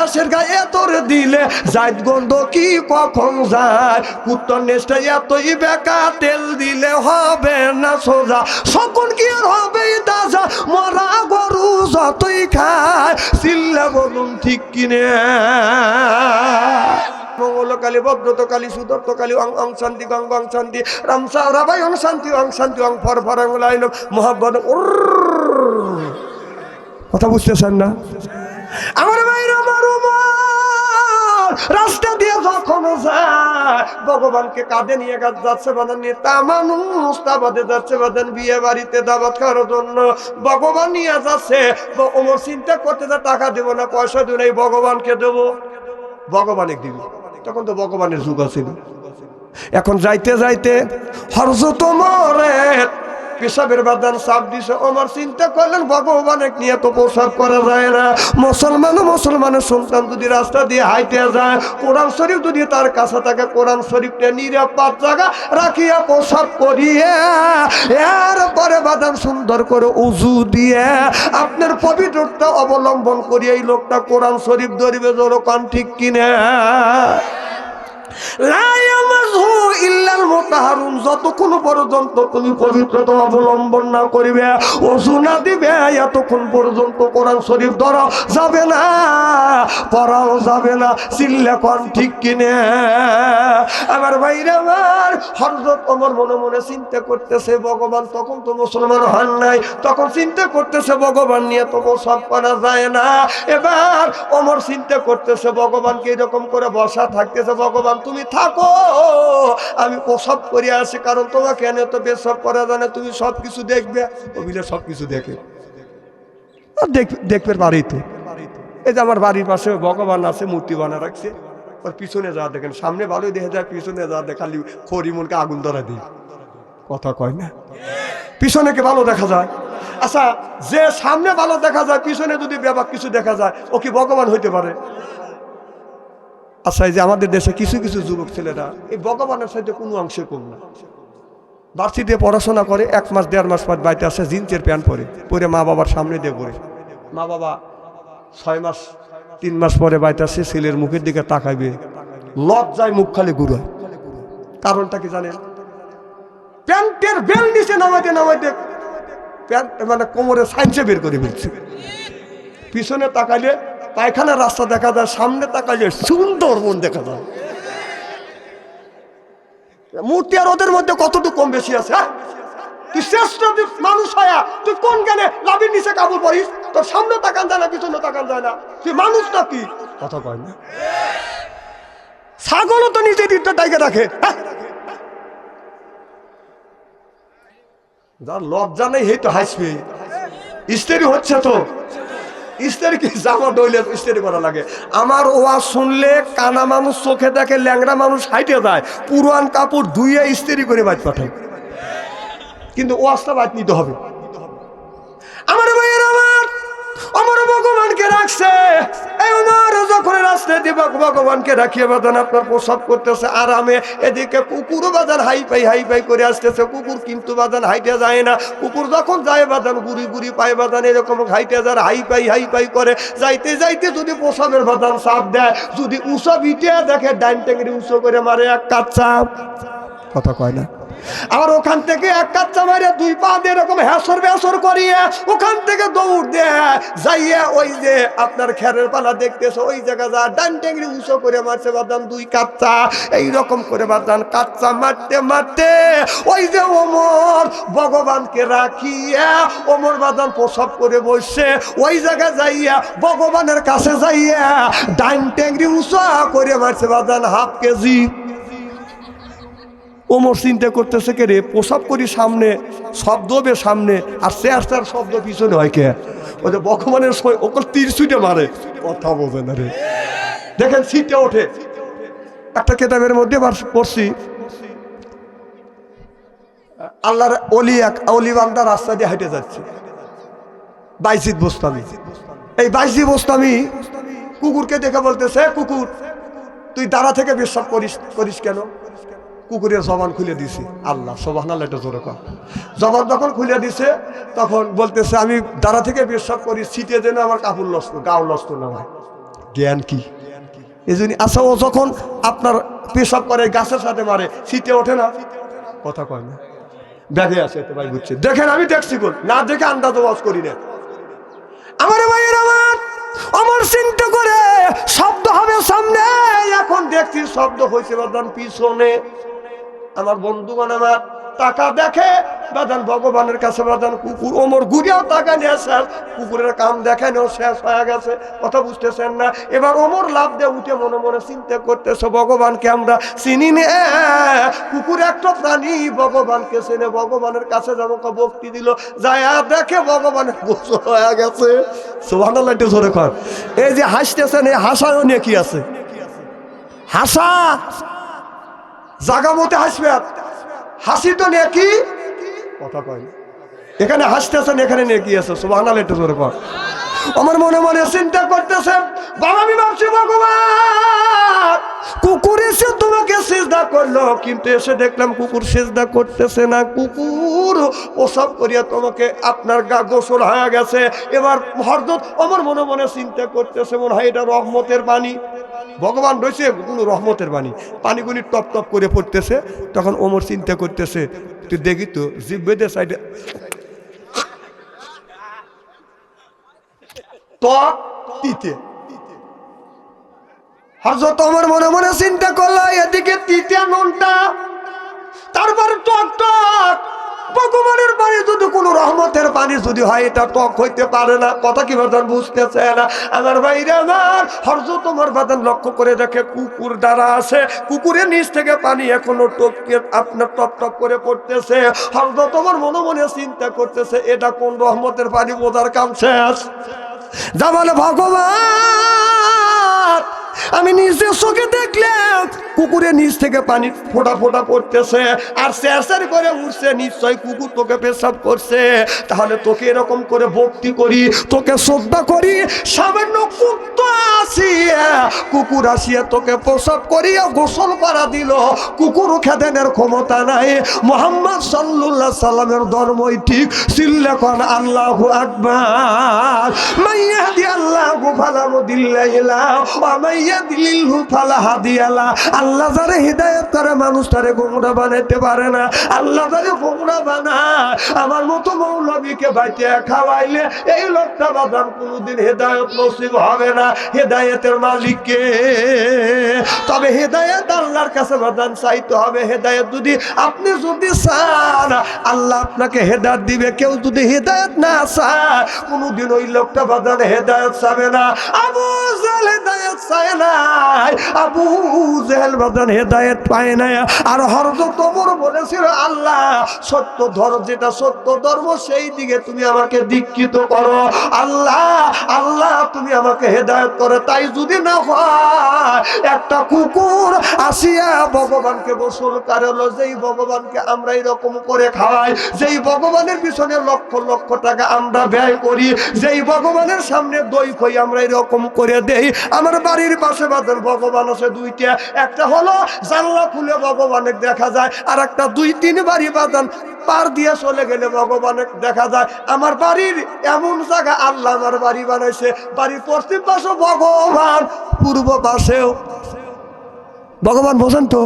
বাতাসের গায়ে তোর দিলে জাইদ গন্ধ কি কখন যায় কুত্তর নেশটা এতই বেকা তেল দিলে হবে না সোজা সকল কি আর হবে তাজা মরা গরু যতই খায় চিল্লা বলুন ঠিক কিনে মঙ্গলকালী ভদ্রতকালী সুদত্তকালী অং অং শান্তি গং গং শান্তি রামসা রাবাই অং শান্তি অং ফর ফরাঙ্গলাইল মোহাম্মদ কথা বুঝতেছেন না আমার ভাইরা আমার রাস্তা দিয়ে যখন যায় ভগবানকে কাঁধে নিয়ে যাচ্ছে বাদান নিয়ে তা মানুষ তা বাদে যাচ্ছে বাদান বিয়ে বাড়িতে দাওয়াত খাওয়ার জন্য ভগবান নিয়ে যাচ্ছে ওমর চিন্তা করতে যা টাকা দেবো না পয়সা দেবো না এই ভগবানকে দেবো ভগবানে দিবি তখন তো ভগবানের যুগ ছিল এখন যাইতে যাইতে হযরত ওমরের পেশাবের বাদান চাপ দিছে ওমর চিন্তা করলেন ভগবানের নিয়ে তো প্রসাব করা যায় না মুসলমানের সন্তান যদি রাস্তা দিয়ে হাইতে যায় কোরআন শরীফ যদি তার কাছে থাকে কোরআন শরীফটা নিরাপদ জায়গা রাখিয়া প্রসাব করিয়ে এরপরে বাদান সুন্দর করে উজু দিয়ে আপনার পবিত্রতা অবলম্বন করিয়ে এই লোকটা কোরআন শরীফ ধরিবে যখন ঠিক কিনে যতক্ষণ পর্যন্ত তুমি পবিত্রতা অবলম্বন না করিবে ওযু না দিবে এতক্ষণ পর্যন্ত কোরআন শরীফ ধরা যাবে না পড়াও যাবে না চিল্লা কোন ঠিক কিনে আমার ভাইরা আমার হযরত ওমর মনে মনে চিন্তা করতেছে ভগবান তখন তো মুসলমান হন নাই তখন চিন্তা করতেছে ভগবান নিয়ে তো সব করা যায় না এবার ওমর চিন্তা করতেছে ভগবানকে এরকম করে বসা থাকতেছে ভগবান তুমি থাকো আমি প্রসব করে আসি কারণ তোমাকে এনে তো বেসব করা যায় না তুমি সবকিছু দেখবে ওবিলে সবকিছু দেখে দেখবে বাড়িতে এই যে আমার বাড়ির পাশে ভগবান আছে মূর্তি বানা রাখছে ওর পিছনে যা দেখেন সামনে ভালোই দেখা যায় পিছনে যা দেখে খালি খড়ি মনকে আগুন ধরা দিই কথা কয় না পিছনে কে ভালো দেখা যায় আচ্ছা যে সামনে ভালো দেখা যায় পিছনে যদি ব্যাপক কিছু দেখা যায় ও কি ভগবান হইতে পারে আচ্ছা এই যে আমাদের দেশে কিছু কিছু যুবক ছেলেরা এই ভগবানের সাথে কোনো অংশে কম না ভার্সিটিতে পড়াশোনা করে 1 মাস 1.5 মাস পর বাড়িতে আসে জিন্সের প্যান্ট পরে মা বাবার সামনে দিয়ে পড়ে মা বাবা 6 মাস 3 মাস পরে বাড়িতে আসে ছেলের মুখের দিকে তাকাইবে লজ্জায় মুখ খালি ঘুরায় কারণটা কি জানেন প্যান্টের বেল নিচে নামাইতে প্যান্ট মানে কোমরে সাইন্সে বের করে ফেলছে পিছনে তাকাইলে পায়খানার রাস্তা দেখা যায় সামনে তাকাইলে সুন্দর মন দেখা যায় মূর্তি আর ওদের মধ্যে কতটুকু কম বেশি আছে তুই শ্রেষ্ঠ মানুষ হয়া তুই কোন জ্ঞানে লাভির নিচে কাপড় পরিস তোর সামনে তাকান যায় না পিছনে তাকান যায় না তুই মানুষ নাকি কথা কয় না ছাগলও তো নিজে দিকটা টাইকে রাখে যার লজ্জা নেই এই তো হাসবে ইস্তেরি হচ্ছে তো ইস্তেরি কি জামা ডইলে ইস্তেরি করা লাগে আমার ওয়াজ শুনলে কানা মানুষ চোখে দেখে ল্যাংড়া মানুষ হাইটে যায় পুরান কাপড় ধুইয়ে ইস্তেরি করে বাইর পাঠায় কিন্তু ওয়াজটা বাইর নিতে হবে আমার ভাইয়ের আমার ভগবানকে রাখছে এই ওমর যখন রাস্তায় দিয়ে ভগবানকে রাখিয়ে বাদান আপনার প্রসাব করতেছে আরামে এদিকে কুকুরও বাদান হাই পাই করে আসতেছে কুকুর কিন্তু বাদান হাইটে যায় না কুকুর যখন যায় বাদান গুড়ি পায় বাদান এরকম হাইটে যায় হাই পাই করে যাইতে যদি প্রসাবের বাদান চাপ দেয় যদি উঁচা বিটে দেখে ডাইন টেঙ্গি উঁচু করে মারে এক কাচ্চা কথা কয় না আর ওখান থেকে এক কাচ্চা মারে 2 পা দিয়ে এরকম হ্যাসর করিয়ে ওখান থেকে দৌড় দেয় যাইয়া ওই যে আপনার খেরের পালা দেখতেছে ওই জায়গা যা ডান টেঙ্গি উঁচু করে মারছে বাদান 2 কাচ্চা এইরকম করে বাদান কাচ্চা মারতে ওই যে ওমর ভগবানকে রাখিয়া ওমর বাদান প্রসব করে বসছে ওই জায়গা যাইয়া ভগবানের কাছে যাইয়া ডান টেঙ্গি উঁচু করে মারছে বাদান ½ কেজি ওমর চিন্তা করতেছে কে রে প্রসাব করি সামনে শব্দ হবে সামনে আর চেষ্টার শব্দ পিছনে হয় কে ওই যে ভগবানের ওকে তীর ছুটে মারে কথা বোঝে না রে দেখেন সিটে ওঠে একটা কেতাবের মধ্যে পড়ছি আল্লাহর অলি বান্দা রাস্তা দিয়ে হেঁটে যাচ্ছে বাইজিদ বোস্তামি এই বাইজিদ বোস্তামি কুকুরকে দেখে বলতেছে কুকুর তুই দাঁড়া থেকে বিশ্বাস করিস কেন কুকুরের জবান খুলে দিছি আল্লাহ সুবহানাল্লাহ এটা জোরে কর জবান যখন খুলে দিছে তখন বলতেছে আমি দাঁড়া থেকে বিশ্বাস করি সিটে যেন আমার কাপড় নষ্ট গাও নষ্ট না হয় জ্ঞান কি? এই জন্য আচ্ছা, ও যখন আপনার পেশাব করে গাছের সাথে মারে, শীতে ওঠে না? কথা কয় না, ব্যাগে আছে তো ভাই, বুঝছে? দেখেন আমি দেখছি, কোন না দেখে আন্দাজ ওয়াজ করি না। আমার ভাইয়ের আমার চিন্তা করে শব্দ হবে সামনে, এখন দেখছি শব্দ হয়েছে বাদান পিছনে। আমার বন্ধুগণ আমার টাকা দেখে বাদান ভগবানের কাছে বাদান কুকুর ওমর ঘুরিয়াও টাকা নিয়ে শেষ, কুকুরের কাম দেখে নেও শেষ হয়ে গেছে। কথা বুঝতেছেন না? এবার ওমর লাভ দিয়ে উঠে মনে মনে চিন্তা করতেছে, ভগবানকে আমরা চিনি নে, কুকুর একটা প্রাণী ভগবানকে চেনে, ভগবানের কাছে যাবো, ভক্তি দিল, যায় দেখে ভগবানের গোসল হয়ে গেছে। সুবহানাল্লাহ, একটু জোরে কর। এই যে হাসতেছেন, এই হাসাও নিয়ে কি আছে? হাসা জাগা মতে হাসবে, হাসি তো নেকি। কথা কয় না, এখানে হাসতেছেন, এখানে নেকি আছে। সুবহানাল্লাহ, একটু জোরে কর। আমার মনে মনে চিন্তা করতেছেন, বাবা আমি ভাবছি ভগবান কুকুর এসে তোমাকে সিজদা করলো, কিন্তু এসে দেখলাম কুকুর সিজদা করতেছে না, কুকুর ওসব করিয়া তোমাকে আপনার গা গোসল হয়ে গেছে। এবার হযরত ওমর মনে মনে চিন্তা করতেছে, মনে হয় এটা রহমতের পানি, ভগবান রয়েছে কোনো রহমতের পানি, পানিগুলি টপ টপ করে পড়তেছে। তখন ওমর চিন্তা করতেছে, তুই দেখি তো জিব্বেদের সাইডে টক তিতে। হযরত ওমর মনে মনে চিন্তা করলো, এদিকে তিতে নুনটা, তারপর টক টক। ভগবানের পানি যদি কোনো রহমতের পানি যদি হয়, এটা টক হইতে পারে না। কথা কি বাদান বুঝতেছে না? আমার ভাইরা আমার, হযরত ওমর বাদান লক্ষ্য করে দেখে কুকুর দ্বারা আছে, কুকুরের নিচ থেকে পানি এখনো টপকে আপনার টপ টপ করে পড়তেছে। হযরত ওমর মনে মনে চিন্তা করতেছে, এটা কোন রহমতের পানি, বোঝার কাম শেষ। যা বলে ভগবান, আমি নিজের চোখে দেখলাম কুকুরের নিচ থেকে পানি ফোঁটা ফোঁটা পড়তেছে আর স্যার করে উঠছে, নিশ্চয় কুকুর তোকে পেশাব করছে। তাহলে তোকে এরকম করে ভক্তি করি, তোকে শ্রদ্ধা করি, সামান্য কুকুর আসিয়া তোকে প্রসাব করিয়া গোসল করা দিল, কুকুর খেদেনের ক্ষমতা নাই। মুহাম্মদ সাল্লাল্লাহু আলাইহি সাল্লামের ধর্মই ঠিক। চিল্লা কোন আল্লাহু আকবার। মাইয়াহদি আল্লাহু ফালা মুদিল্লা লাহু ওয়া মাইয়াদিলহু ফালা হাদিয়া লাহু। আল্লাহ যারে হিদায়াত করে মানুষটারে গোমরা বানাইতে পারে না, আল্লাহ যারে গোমরা বানায় আমার মতো মৌলবীকে বাইতে খাওয়াইলে এই লোকটা বাদাম কোনোদিন হেদায়েত নসিব হবে না। হেদায়েতের মালিক কে? তবে হেদায়েত আল্লাহর কাছে বাদাম চাইতে হবে। হেদায়েত যদি আপনি যদি চান, আল্লাহ আপনাকে হেদায়েত দিবে। কেউ যদি হেদায়েত না চায়, কোনোদিন ওই লোকটা বাদাম হেদায়েত চাবে না। আবু জাহেল হেদায়েত চায় নাই, আবু জাহেল বাদান হেদায়েত পায় না। আর হযরত ওমর বলেছিল, আল্লাহ সত্য ধর্ম, যেটা সত্য ধর্ম সেই দিকে তুমি আমাকে দীক্ষিত করো। আল্লাহ আল্লাহ তুমি আমাকে হেদায়েত করো। তাই যদি না হয়, একটা কুকুর আসিয়া ভগবানকে গোসল করালো, যেই ভগবানকে আমরা এরকম করে খাওয়াই, যেই ভগবানের পিছনে লক্ষ লক্ষ টাকা আমরা ব্যয় করি, যেই ভগবানের সামনে দই খই আমরা এরকম করে দেই। আমার বাড়ির পাশে বাজার ভগবান আছে দুইটা, একটা হলো জানলা খুলে ভগবানের দেখা যায়, আর একটা 2-3 বাড়ি বাজান পার দিয়ে চলে গেলে ভগবানের দেখা যায়। আমার বাড়ির এমন জায়গা আল্লাহ আমার বাড়ি বানাইছে, বাড়ির পশ্চিম পাশে ভগবান, পূর্ব পাশেও ভগবান। বোঝেন তো?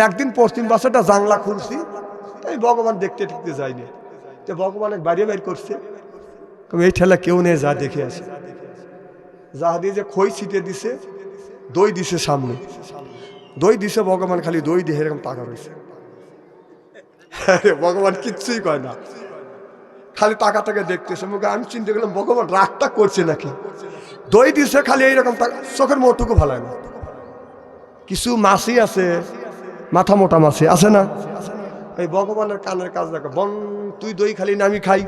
একদিন পশ্চিম পাশেটা জানলা খুলছি, তাই ভগবান দেখতে দেখতে যায়নি, তো ভগবানের বাড়ি বাইর করছে, এই ঠেলা কেউ নেই, যা দেখে আসে। যা দিয়ে যে খই ছিটে দিছে, দই দিছে সামনে, দই দিছে, ভগবান খালি দই দিয়ে এরকম টাকা রয়েছে। ভগবান কিচ্ছুই কয় না, খালি টাকা টাকা দেখতেছে মুখে। আমি চিন্তা করলাম ভগবান রাগটা করছে নাকি, দই দিছে খালি এইরকম, চোখের মোটুকু ভালায় না। কিছু মাছি আছে, মাথা মোটা মাছি আছে না, এই ভগবানের কানের কাজ দেখো, বন তুই দই খালি না আমি খাই,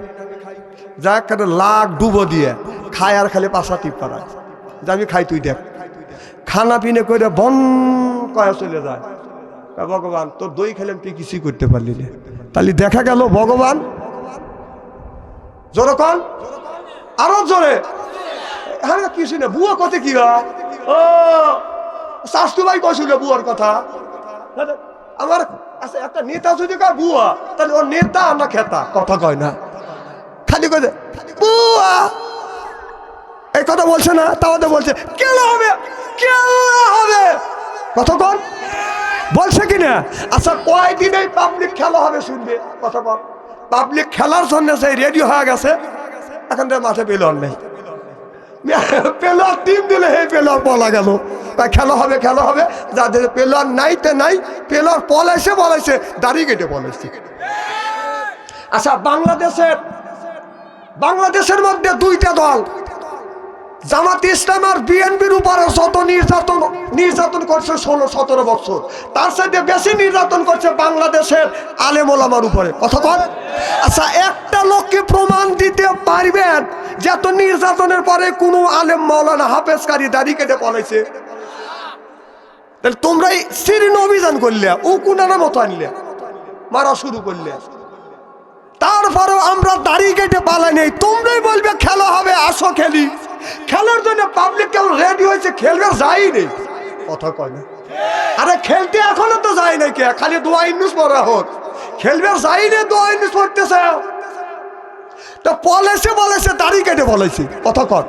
যা একটা লাখ ডুবো দিয়ে খায় আর খালি পাশা টিপ পাড়ায়, যে আমি খাই তুই দেখ। খানা পিনে করে বন কয়া চলে যায়। ভগবান তোর দই খেলাম, তুই কিছুই করতে পারলি না। তাহলে দেখা গেল ভগবান, জোরে কন, আরো জোরে, হ্যাঁ কিছু না। বুয়া কথা কি হয়? ও শাস্তু ভাই কছিল বুয়ার কথা। আমার আচ্ছা, একটা নেতা যদি কয় বুয়া, তাহলে ওর নেতা আমরা খেতা, কথা কয় না, খালি কয় বুয়া। এই কথা বলছে না, তাহলে বলছে কেলা হবে, কেলা হবে, কতক্ষণ বলছে কিনা? আচ্ছা কয়দিন এই পাবলিক খেলা হবে শুনবে, কতক্ষণ পাবলিক খেলার জন্য সেই রেডি হয়ে গেছে, এখন তো মাঠে পেলর নেই, পেলর টিম দিলে এই পেলর বলা গেল খেলা হবে, খেলা হবে, যাদের পেলর নাইতে নাই, পেলর পলাইছে বলাইছে, দাড়ি কেটে বলাইছে। আচ্ছা বাংলাদেশের মধ্যে দুইটা দল, জামাত ইসলাম আর বিএনপির উপরে যত নির্যাতন করছে 16-17 বছর, তার সাথে বেশি নির্যাতন করছে বাংলাদেশের আলেম ওলামার উপরে, কথা বল। আচ্ছা একটা লোককে প্রমাণ দিতে পারবেন যে এত নির্যাতনের পরে কোনো আলেম মাওলানা হাফেজকারী দাড়ি কেটে পলাইছে? তাহলে তোমরাই সিরিন অভিযান করলে, ও কুনার মতো আনলে, মারা শুরু করলে, তারপরেও আমরা দাড়ি কেটে পালাই নেই। তোমরাই বলবে খেলা হবে, আসো খেলি। খেলার জন্য পাবলিক কেমন রেডি হয়েছে, খেলবে যাই নেই, কথা কয় না। আরে খেলতে এখনো তো যাই নাই, কে খালি দোয়া ইউনুস পড়া হোক, খেলবে যাই নেই, দোয়া ইউনুস পড়তেছে তো বলেছে দাড়ি কেটে বলেছে, কথা কর।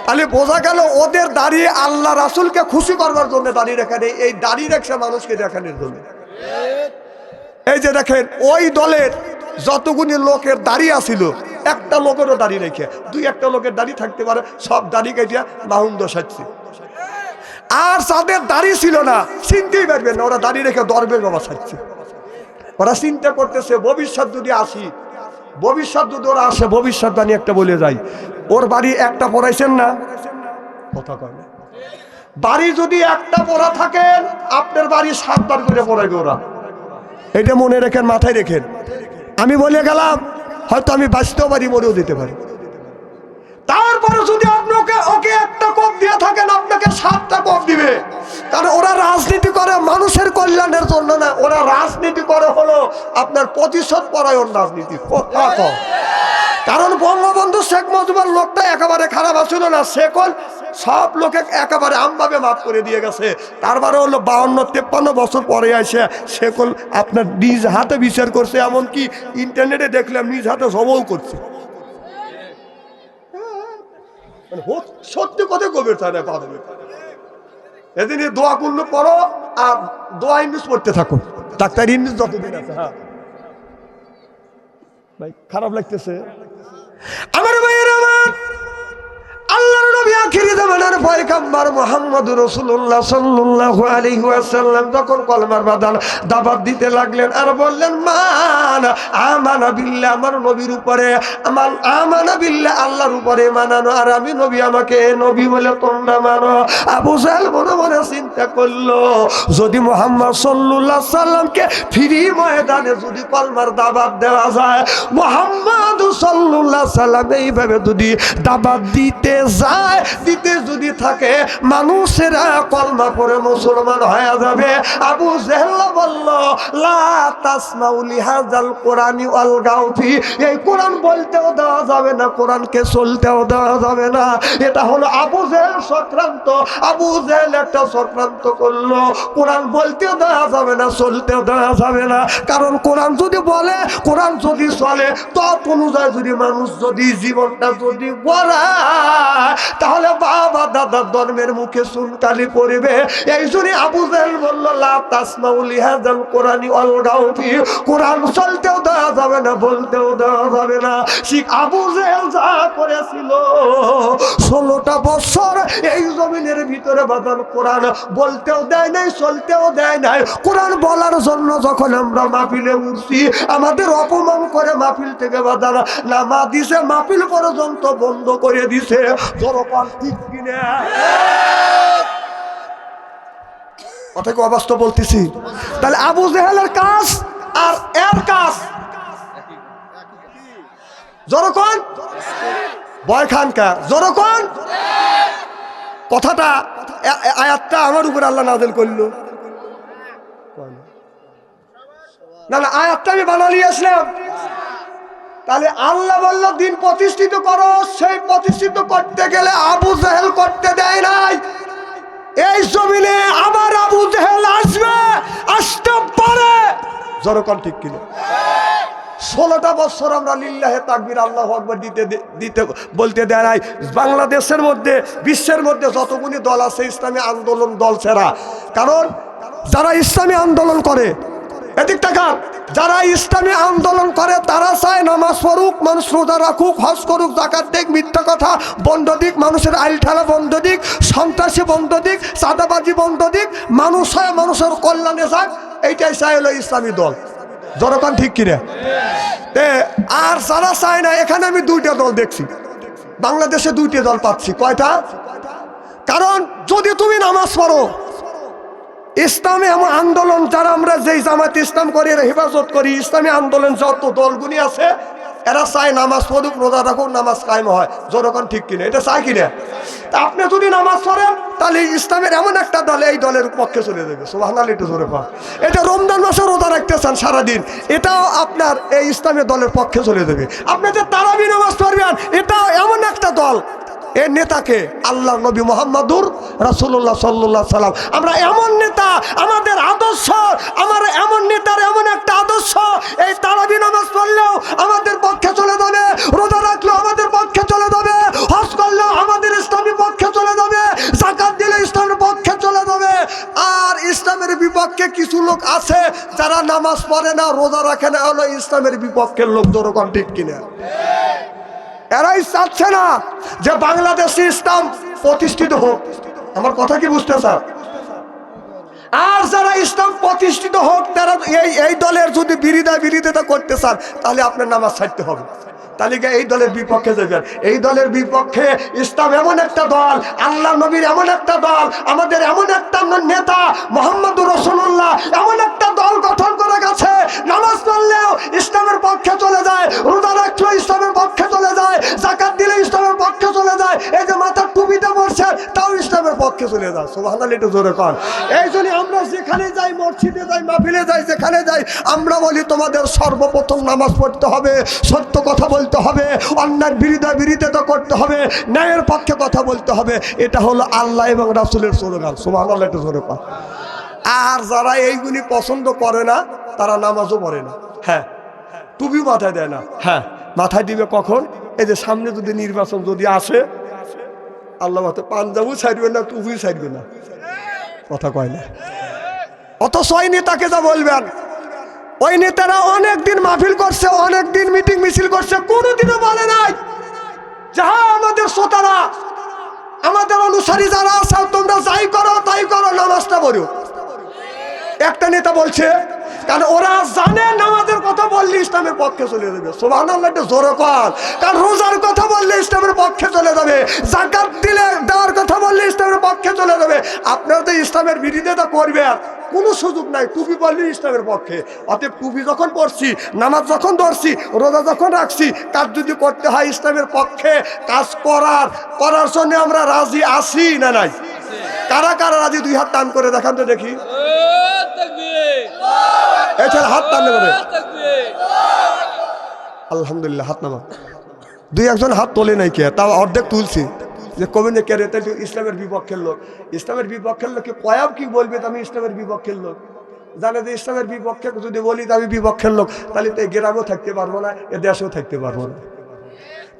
তাহলে বোঝা গেল ওদের দাড়ি আল্লাহ রাসূলকে খুশি করবার জন্য দাড়ি রেখে নেই, এই দাড়ি রেখে মানুষকে দেখানোর জন্য। এই যে দেখেন ওই দলের যতগুলি লোকের দাড়ি আছিল, একটা লোকেরও দাড়ি রেখে, দুই একটা লোকের দাড়ি থাকতে পারে, সব দাড়ি কেটে মাহুন্দ সাজছে। আর যাদের দাড়ি ছিল না চিনতেই পারবেন না, ওরা দাড়ি রেখে দরবেশ বাবা সাজছে। ওরা চিন্তা করতেছে ভবিষ্যৎ যদি আসি, ভবিষ্যৎ যদি ওরা আসে, ভবিষ্যৎবাণী একটা বলে যায়, ওর বাড়ি একটা পড়াইছেন না, কথা কয় না। বাড়ি যদি একটা পড়া থাকেন, আপনার বাড়ি 7 বার করে পড়াইবে ওরা, এটা মনে রেখেন, মাথায় রেখেন। আমি বলে গেলাম, হয়তো আমি বাঁচতেও পারি, মরেও দিতে পারি। তারপরে যদি আপনাকে ওকে একটা কোপ দিয়ে থাকেন, আপনাকে 7টা কোপ দিবে। কারণ ওরা রাজনীতি করে মানুষের কল্যাণের জন্য না, ওরা রাজনীতি করে হলো আপনার প্রতিশোধ পরায়ণ রাজনীতি। কারণ বঙ্গবন্ধু শেখ মুজিবুর লোকটা একেবারে খারাপ ছিল না, সেকল সব লোকে একেবারে আমভাবে মাফ করে দিয়ে গেছে। তারপরে হলো 52-53 বছর পরে আসে সেকল আপনার নিজ হাতে বিচার করছে, এমনকি ইন্টারনেটে দেখলাম নিজ হাতে সবও করছে। সত্যি কথা কবে তারা পাবে, এদিন দোয়া করলে পড়ো আর দোয়া ইংলিশ পড়তে থাকো, ডাক্তার ইংলিশ যতদিন আছে। হ্যাঁ ভাই খারাপ লাগতেছে আমার ভাইয়ের, আমার আল্লাহর নবী আখিরি জামানার পয়গম্বর মুহাম্মদুর রাসূলুল্লাহ সাল্লাল্লাহু আলাইহি ওয়াসাল্লাম যখন কলমার বাদান দাওয়াত দিতে লাগলেন আর বললেন মান আমানা বিল্লাহ, আমার নবীর উপরে আমার আমানা বিল্লাহ, আল্লাহর উপরে মানানো, আর আমি নবী, আমাকে নবী বলে তোমরা মানো। আবু জাহেল মনে মনে চিন্তা করলো, যদি মুহাম্মদ সাল্লাল্লাহু আলাইহি সাল্লামকে ফ্রি ময়দানে যদি কলমার দাওয়াত দেওয়া যায়, মুহাম্মদ সাল্লাল্লাহু আলাইহি সাল্লাম এইভাবে যদি দাওয়াত দিতে যায়, দিতে যদি থাকে, মানুষেরা কলমা পড়ে মুসলমান হয়ে যাবে। আবু জেহেল বলল, লা তাসমাউ লিহাযাল কুরআনি ওয়ালগাউ ফি, এই কোরআন বলতেও দেওয়া যাবে না, কোরআনকে চলতেও দেওয়া যাবে না। এটা হলো আবু জেহেল চক্রান্ত। আবু জেহেল একটা চক্রান্ত করলো, কোরআন বলতেও দেওয়া যাবে না, চলতেও দেওয়া যাবে না। কারণ কোরআন যদি বলে, কোরআন যদি চলে, তত অনুযায়ী যদি মানুষ যদি জীবনটা যদি গড়ায়, তাহলে বাবা দাদার ধর্মের মুখে চুনকালি পড়বে। এই জন্য আবু জেহেল বলল, লা তাসমাউ লিহাযাল কুরআনি ওয়ালগাউ ফি, কোরআন চলতেও দেওয়া যাবে না, বলতেও দেওয়া যাবে না। ঠিক আবু জেহেল যা করেছিল 16টা বছর এই জমিনের ভিতরে বাদান কোরআন বলতেও দেয় নাই, চলতেও দেয় নাই। কোরআন বলার জন্য যখন আমরা মাহফিলে উঠছি, আমাদের অপমান করে মাহফিল থেকে বাদান নামা দিছে, মাহফিল পর্যন্ত বন্ধ করে দিছে। ঠিক কিনা কথা কি অবাস্তব বলতেছি? তাহলে আবু জেহেলের কাজ আর এর কাজ যখন বয় খানকা যখন কথাটা আয়াতটা আমার উপর আল্লাহ নাযিল করলো না, না আয়াতটা আমি বানালি আসলাম। তাহলে আল্লাহ বলল দিন প্রতিষ্ঠিত করো, সেই প্রতিষ্ঠিত করতে গেলে আবু জেহেল করতে দেয় নাই। এই জমিনে আবার আবু জেহেল আসবে, আসতে পারে, যখন ঠিক কিনা 16টা বছর আমরা লিল্লাহে তাকবীর আল্লাহু আকবার দিতে বলতে দেয় নাই। বাংলাদেশের মধ্যে বিশ্বের মধ্যে যতগুলি দল আছে ইসলামী আন্দোলন দল ছাড়া, কারণ যারা ইসলামী আন্দোলন করে এদিক টাকা, যারা ইসলামী আন্দোলন করে তারা চায় নামাজ পড়ুক, মানুষ রোজা রাখুক, হজ করুক, যাকাত দিক, মিথ্যা কথা বন্ধ দিক, মানুষের আইল ঠেলা বন্ধ দিক, সন্ত্রাসী বন্ধ দিক, চাঁদাবাজি বন্ধ দিক, মানুষ হয় মানুষের কল্যাণে যাক, এইটাই চাই হলো ইসলামী দল। জনগণ ঠিক কিনা? আর যারা চায় না, এখানে আমি 2টা দল দেখছি, বাংলাদেশে 2টি দল পাচ্ছি। কয়টা? কারণ যদি তুমি নামাজ পড়ো, ইসলামী আন্দোলন যারা আমরা যেই জামাত ইসলাম করি, এরা হেফাজত করি, ইসলামী আন্দোলন যত দলগুলি আছে এরা চায় নামাজ পড়ুক, রোজা রাখুক, নামাজ কায়েম হয়। জনগণ ঠিক কিনা? এটা চায় কিনা? তা আপনি যদি নামাজ পড়েন তাহলে ইসলামের এমন একটা দল এই দলের পক্ষে চলে যাবে। সুবহানাল্লাহ, একটু জোরে পড়। এটা রমজান মাসে রোজা রাখতে চান সারাদিন, এটাও আপনার এই ইসলামের দলের পক্ষে চলে যাবে। আপনি যে তারাবি নামাজ পড়বেন, এটাও এমন একটা দল, এর নেতাকে আল্লাহ নবী মুহাম্মদুর রাসূলুল্লাহ সাল্লাল্লাহু আলাইহি সাল্লাম। আমরা এমন নেতা, আমাদের আদর্শ, আমার এমন নেতার এমন একটা আদর্শ, এই তারাবি নামাজ পড়লেও আমাদের পক্ষে চলে যাবে, রোজা রাখলেও আমাদের পক্ষে চলে যাবে, হজ করলেও আমাদের ইসলামের পক্ষে চলে যাবে, যাকাত দিলে ইসলামের পক্ষে চলে যাবে। আর ইসলামের বিপক্ষে কিছু লোক আছে যারা নামাজ পড়ে না, রোজা রাখে না, হলো ইসলামের বিপক্ষের লোক। জনগণ ঠিক কিনা? এরাই চাচ্ছে না যে বাংলাদেশে ইসলাম প্রতিষ্ঠিত হোক। আমার কথা কি বুঝতে চান? আর যারা ইসলাম প্রতিষ্ঠিত হোক তারা এই দলের যদি বিরোধিতা করতে চান, তাহলে আপনার নামাজ ছাড়তে হবে। তাহলে এই দলের বিপক্ষে যাবেন। এই দলের বিপক্ষে ইসলাম এমন একটা দল, আল্লাহ নবীর এমন একটা দল, আমাদের এমন একটা নেতা মুহাম্মদুর রাসূলুল্লাহ এমন একটা দল গঠন করে গেছে, নামাজ পড়লেও ইসলামের পক্ষে চলে যায়, রোজা রাখলেও ইসলামের পক্ষে চলে যায়, যাকাত দিলে ইসলামের পক্ষে চলে যায়, এই যে মাথার টুপিটা পরছে তাও ইসলামের পক্ষে চলে যায়। সুবহানাল্লাহ, একটু জোরে কর। এই জন্য আমরা যেখানে যাই, মসজিদে যাই, মাহফিলে যাই, যেখানে যাই, আমরা বলি তোমাদের সর্বপ্রথম নামাজ পড়তে হবে, সত্য কথা বলতে হবে, অন্যায়ের বিরোধিতা করতে হবে, ন্যায়ের পক্ষে কথা বলতে হবে। এটা হলো আল্লাহ এবং রাসূলের স্লোগান। সুবহানাল্লাহ, একটু জোরে কর। আর যারা এইগুলি পছন্দ করে না তারা নামাজও পড়ে না। হ্যাঁ, টুপিও মাথায় দেয় না। হ্যাঁ, মাথায় দিবে কখন? এই যে সামনে যদি নির্বাচন যদি আসে, আল্লাহ পাঞ্জাবও ছাড়বে না, টুপিও ছাড়বে না, কথা কয় না। অথচ ওই নেতাকে যা বলবেন, ওই নেতারা অনেক দিন মাহফিল করছে, অনেক দিন মিটিং মিছিল করছে, কোনোদিনও বলে নাই যাহা আমাদের শ্রোতারা, আমাদের অনুসারী যারা আছে, তোমরা যাই করো তাই করো, নামাজটা পড়ো। একটা নেতা বলছে, কারণ ওরা জানে নামাজের কথা বললে ইসলামের পক্ষে চলে যাবে। সুবহানাল্লাহ, একটু জোরে কর। কারণ রোজার কথা বললে ইসলামের পক্ষে চলে যাবে, যাকাত দিলে দেওয়ার কথা বললে ইসলামের পক্ষে চলে যাবে। আপনারা তো ইসলামের বিরোধিতা করবেন, কোনো সুযোগ নাই। টুপি পরলে ইসলামের পক্ষে। অতএব টুপি যখন পড়ছি, নামাজ যখন ধরছি, রোজা যখন রাখছি, কাজ যদি করতে হয় ইসলামের পক্ষে কাজ করার জন্য আমরা রাজি আছি না নাই? কারা কারা রাজি? 2 হাত টান করে দেখান তো দেখি। এছাড়া হাত টান করে। আলহামদুলিল্লাহ, হাত নামা। 2-1 হাত তোলে নাই, কে তাও অর্ধেক তুলছি। যে কবে না কে রে, তাই ইসলামের বিপক্ষের লোক। ইসলামের বিপক্ষের লোককে কয়াব কি বলবে আমি ইসলামের বিপক্ষের লোক? জানে যে ইসলামের বিপক্ষে যদি বলি আমি বিপক্ষের লোক, তাহলে তো এই গ্রামেও থাকতে পারবো না, এ দেশেও থাকতে পারবো না।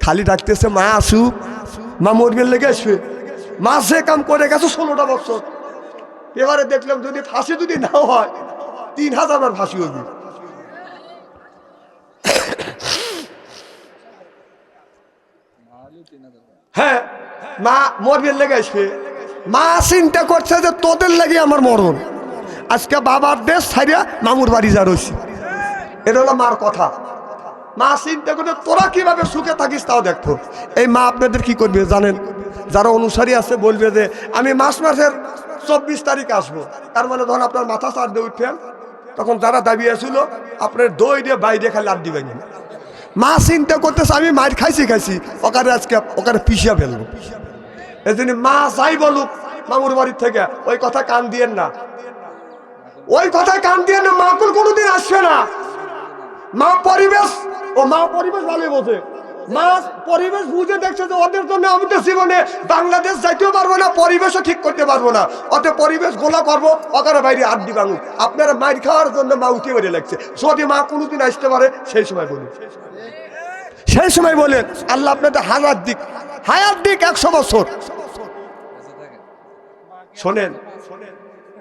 খালি ডাকতেছে মা আসুক, মা মরবের লেগে আসবে। মা সে কাম করে গেছে 16টা বছর। এবারে দেখলাম যদি ফাঁসি যদি নাও হয়, 3000 বার ফাঁসি হবে। হ্যাঁ, মা মরবের লেগে আসবে। মা চিন্তা করছে যে তোদের লাগে আমার মরণ, আজকে বাবার দেশ ছাড়িয়া মামুর বাড়ি যা রয়েছে। এটা হলো মার কথা। মা চিন্তা করে তোরা কিভাবে সুখে থাকিস তাও দেখতো। এই মা আপনাদের কি করবে জানেন? যারা অনুসারী আছে বলবে যে আমি মাসের 24 তারিখ আসবো, তার মানে তখন আপনার মাথা চার দিয়ে উঠবেন, তখন যারা দাবি আসছিল আপনার দই দিয়ে বাইরে খালি লাভ দিবেন। মা চিন্তা করতেছে আমি মার খাইছি, ওখানে আজকে ওখানে পিছিয়ে ফেলবো। এই জন্য মা যাই বলুক মামুর বাড়ির থেকে, ওই কথা কান দিয়েন না, ওই কথায় কান দিয়েন না। মাকুল কোনোদিন আসবে না। মা পরিবেশ ভালোই বোঝে মাছ পরিবেশ বুঝে দেখছে যে ওদের জন্য আমাদের জীবনে বাংলাদেশ যাইতেও পারবো না, পরিবেশও ঠিক করতে পারবো না, অতএব পরিবেশ গোলা করবো, ওখানে বাইরে আড্ডি ভাঙুক, আপনারা মাইর খাওয়ার জন্য মা উঠে বেরিয়ে লাগছে। যদি মা কোনোদিন আসতে পারে সেই সময় বলি, সেই সময় বলে আল্লাহ আপনাদের হায়াত দিক 100 বছর। শোনেন,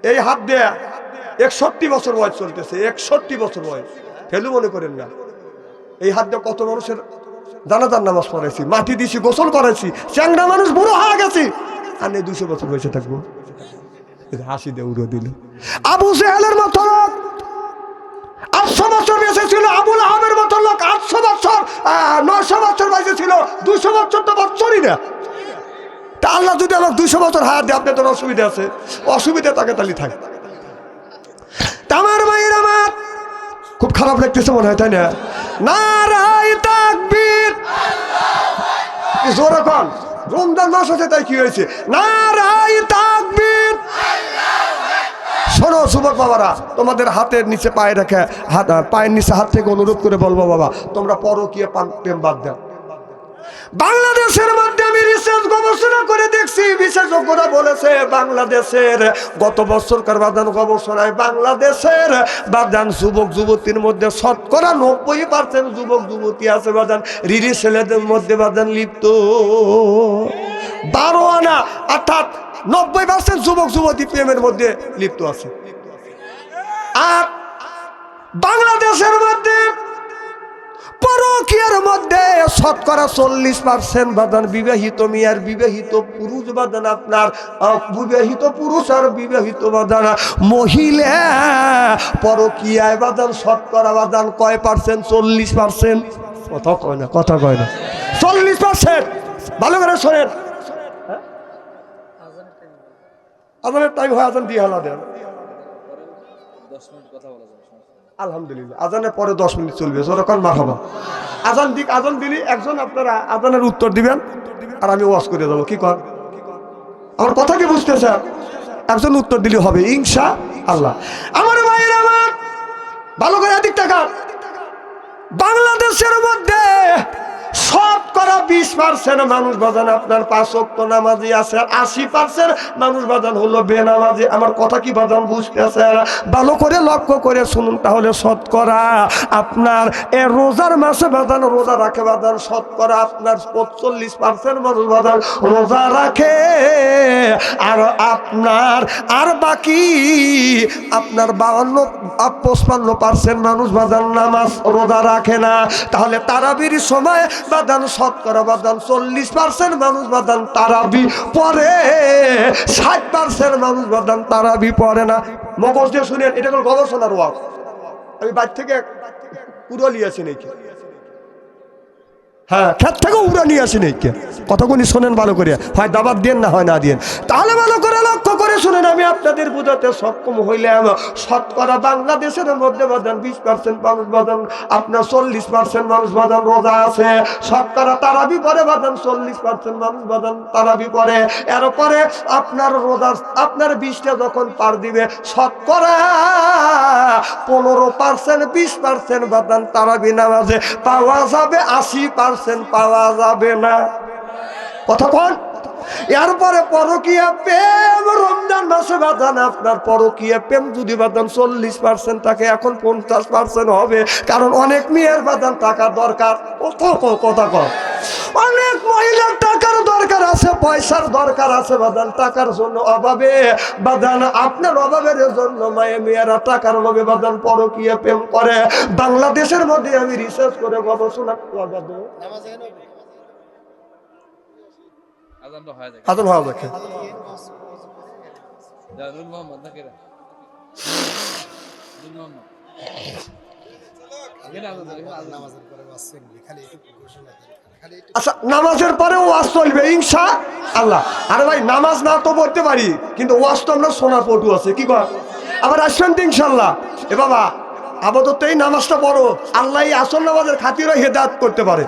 এই হাত দেয়া 61 বছর বয়স চলতেছে, 61 বছর বয়স, ফেলু মনে করেন না। এই হাত দিয়ে কত মানুষের জানাজার নামাজ পড়াইছি, মাটি দিছি, গোসল করাইছি, চ্যাংড়া মানুষ বুড়ো হয়ে গেছি, আর নেই 200 বছর বয়সে থাকবো। হাসি দিয়ে উড়ো দিল। আবু জেহেলের মতো লোক 800 বছর বেঁচে ছিল, আবুল আহাবের মতো লোক 800 বছর 900 বছর বেঁচে ছিল, 200 বছর তো বছরই না। তা আল্লাহ যদি আমাকে 200 বছর হায়াত দেয়, আপনাদের অসুবিধা আছে, অসুবিধা তাকে তালি থাকে। আমার ভাইয়ের আমার খুব খারাপ লাগতেছে মনে হয়, তাই না? নারায়ে তাকবীর, জোরে কোন, রমজান মাস হচ্ছে তাই কি হয়েছে? নারায়ে তাকবীর। শোনো যুবক বাবারা, তোমাদের হাতের নিচে পায়ে রেখে, পায়ের নিচে হাত থেকে অনুরোধ করে বলবো, বাবা তোমরা পরকীয়া প্রেম বাদ দাও। বাংলাদেশের মধ্যে আমি রিসার্চ গবেষণা করে দেখছি, বিশেষজ্ঞরা বলেছে বাংলাদেশের গত বছরকার বাদান গবেষণায় বাংলাদেশের বাদান যুবক যুবতীর মধ্যে শতকরা 90% যুবক যুবতী আছে বাদান রিরি ছেলেদের মধ্যে বাদান লিপ্ত। 12 আনা অর্থাৎ 90% যুবক যুবতী প্রেমের মধ্যে লিপ্ত আছে। আর বাংলাদেশের মধ্যে পরকীয়ার মধ্যে শতকরা 40% বাদান বিবাহিত মেয়ার বিবাহিত পুরুষ বাদান, আপনার বিবাহিত পুরুষ আর বিবাহিত বাদান মহিলা পরকীয়ায় বাদান শতকরা বাদান কয় পার্সেন্ট? 40%। কথা কয় না, কথা কয় না, 40%। ভালো করে শোনেন, আজানের টাইম হয়, আজান দিয়ে হালা দেন। 10 মিনিট কথা বলা যাবে, আলহামদুলিল্লাহ, আজানের পরে 10 মিনিট চলবে, যতক্ষণ মারহাবা। আজান দিক, আজান দিলে একজন আপনারা আজানের উত্তর দিবেন আর আমি ওয়াজ করে দেবো। কি কর, আমার কথা কি বুঝতেছে? একজন উত্তর দিলে হবে ইনশাআল্লাহ। আমার ভাইয়ের আমার ভালো করে এদিক টাকা, বাংলাদেশের মধ্যে শতকরা 20% মানুষ বাজান আপনার 5 ওয়াক্ত নামাজি আছে, 80% মানুষ বাজান হলো বেনামাজি। আমার কথা কি বাজান বুঝতেছে? ভালো করে লক্ষ্য করে শুনুন তাহলে। শতকরা আপনার রোজার মাসে বাজান রোজা রাখে বাজান শতকরা আপনার 45% মানুষ বাজান রোজা রাখে, আর আপনার আর বাকি আপনার 52-55% মানুষ বাজান নামাজ রোজা রাখে না। তাহলে তারাবির সময় বাদান শতকরা বাদান 40% মানুষ বাদান তারাবি পড়ে, 60% মানুষ বাদান তারাবি পড়ে না। মগজ দিয়ে শুনেন, এটা কোনো গবেষণার ওয়াজ, আমি বাইর থেকে পুরো লিয়েছি নাকি, হ্যাঁ ক্ষেত থেকে উড়া নিয়ে আসি নাকি। কথাগুলি শোনেন ভালো করে, হয় দাবাত দেন না হয় না দেন। তাহলে ভালো করে লক্ষ্য করে শুনেন, আমি আপনাদের বোঝাতে সক্ষম হইলাম। শতকরা বাংলাদেশের মধ্যে বাদান 20% মানুষ বাদান আপনার 40% মানুষ বাদান রোজা আছে, শতকরা তারাবি পরে বাদান 40% মানুষ বাদান তারাবি পরে। এরপরে আপনার রোজা আপনার 20টা যখন পার দিবে শতকরা 15% 20% বাদান তারাবি নামাজে পাওয়া যাবে, 80% পাওয়া যাবে না। কথা কোন? এরপরে পরকীয়া প্রেম রমজান মাসে বাদান আপনার পরকীয়া প্রেম যদি বাদান 40% থাকে, এখন 50% হবে, কারণ অনেক মেয়ের বাদান টাকা দরকার। কথা কর, অনেক মহিলার টাকার দরকার আছে, পয়সার দরকার আছে বাদান, টাকার জন্য অভাবে বাদান আপনার অভাবের জন্য মেয়েরা টাকার লোভে বাদান পরকীয়া প্রেম করে। বাংলাদেশের মধ্যে আমি রিসার্চ করে গবেষণা আজান হওয়া দেখে আচ্ছা, নামাজের পরে ওয়াজ চলবে ইনশাআল্লাহ। আরে ভাই নামাজ না তো পড়তে পারি, কিন্তু ওয়াজ তো আমরা শোনার পটু আছে। কি কর, আবার আসবেন তো ইনশাআল্লাহ। এ বাবা আপাতত এই নামাজটা পড়ো, আল্লাহ আসল নামাজের খাতিরে হেদায়েত করতে পারে।